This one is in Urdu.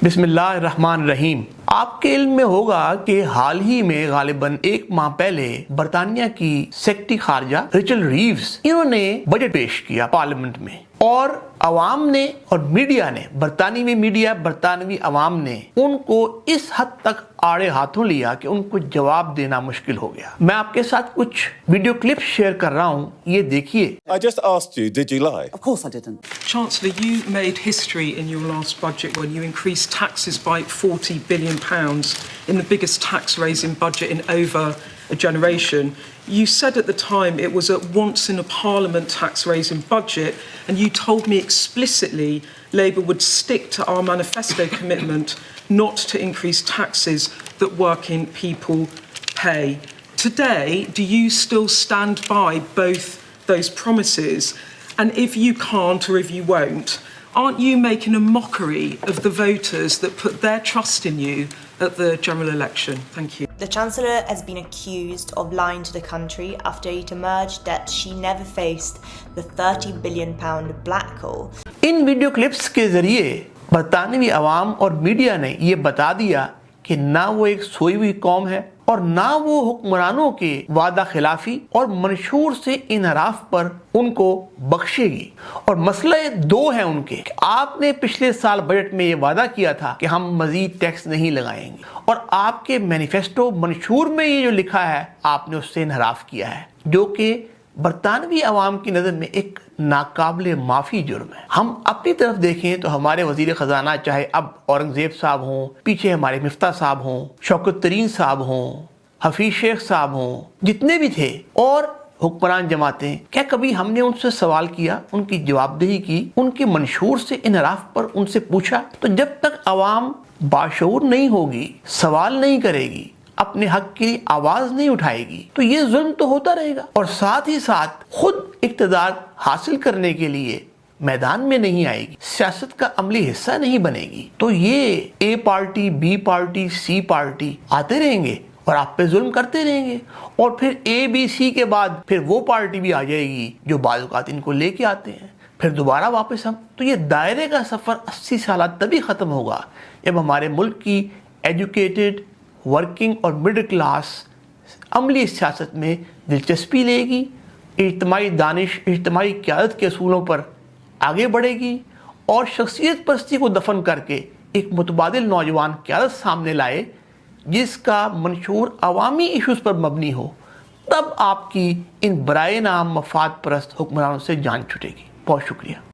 بسم اللہ الرحمن الرحیم۔ آپ کے علم میں ہوگا کہ حال ہی میں غالباً 1 ماہ پہلے برطانیہ کی سیکرٹری خارجہ ریچل ریوز انہوں نے بجٹ پیش کیا پارلیمنٹ میں، اور عوام نے اور میڈیا نے، برطانوی عوام نے ان کو اس حد تک آڑے ہاتھوں لیا کہ ان کو جواب دینا مشکل ہو گیا۔ میں آپ کے ساتھ کچھ ویڈیو کلپ شیئر کر رہا ہوں، یہ دیکھیے۔ I just asked you, did you lie? Of course I didn't. Chancellor, you made history in your last budget when you increased taxes by £40 billion in the biggest tax-raising budget in over a generation. You said at the time it was a once-in-a-parliament tax-raising budget, and you told me explicitly Labour would stick to our manifesto commitment not to increase taxes that working people pay. Today, do you still stand by both those promises? And if you can't or if you won't, aren't you making a mockery of the voters that put their trust in you at the general election? Thank you. The Chancellor has been accused of lying to the country after it emerged that she never faced the £30 billion black hole. In video clips کے ذریعے برطانوی عوام اور میڈیا نے یہ بتا دیا کہ نہ وہ ایک سوئی ہوئی قوم ہے اور نہ وہ حکمرانوں کے وعدہ خلافی اور منشور سے انحراف پر ان کو بخشے گی۔ اور مسئلہ دو ہیں ان کے کہ آپ نے پچھلے سال بجٹ میں یہ وعدہ کیا تھا کہ ہم مزید ٹیکس نہیں لگائیں گے، اور آپ کے مینیفیسٹو منشور میں یہ جو لکھا ہے آپ نے اس سے انحراف کیا ہے، جو کہ برطانوی عوام کی نظر میں ایک ناقابل معافی جرم ہے۔ ہم اپنی طرف دیکھیں تو ہمارے وزیر خزانہ، چاہے اب اورنگزیب صاحب ہوں، پیچھے ہمارے مفتاح صاحب ہوں، شوکت ترین صاحب ہوں، حفیظ شیخ صاحب ہوں، جتنے بھی تھے اور حکمران جماعتیں، کیا کبھی ہم نے ان سے سوال کیا، ان کی جواب دہی کی، ان کے منشور سے انحراف پر ان سے پوچھا؟ تو جب تک عوام باشعور نہیں ہوگی، سوال نہیں کرے گی، اپنے حق کی آواز نہیں اٹھائے گی، تو یہ ظلم تو ہوتا رہے گا، اور ساتھ ہی ساتھ خود اقتدار حاصل کرنے کے لیے میدان میں نہیں آئے گی، سیاست کا عملی حصہ نہیں بنے گی، تو یہ A party, B party, C party آتے رہیں گے اور آپ پہ ظلم کرتے رہیں گے، اور پھر اے بی سی کے بعد پھر وہ پارٹی بھی آ جائے گی جو بعض اوقات ان کو لے کے آتے ہیں، پھر دوبارہ واپس ہم۔ تو یہ دائرے کا سفر 80 سالہ تبھی ختم ہوگا جب ہمارے ملک کی ایجوکیٹڈ ورکنگ اور مڈل کلاس عملی سیاست میں دلچسپی لے گی، اجتماعی دانش، اجتماعی قیادت کے اصولوں پر آگے بڑھے گی، اور شخصیت پرستی کو دفن کر کے ایک متبادل نوجوان قیادت سامنے لائے جس کا منشور عوامی ایشوز پر مبنی ہو، تب آپ کی ان برائے نام مفاد پرست حکمرانوں سے جان چھٹے گی۔ بہت شکریہ۔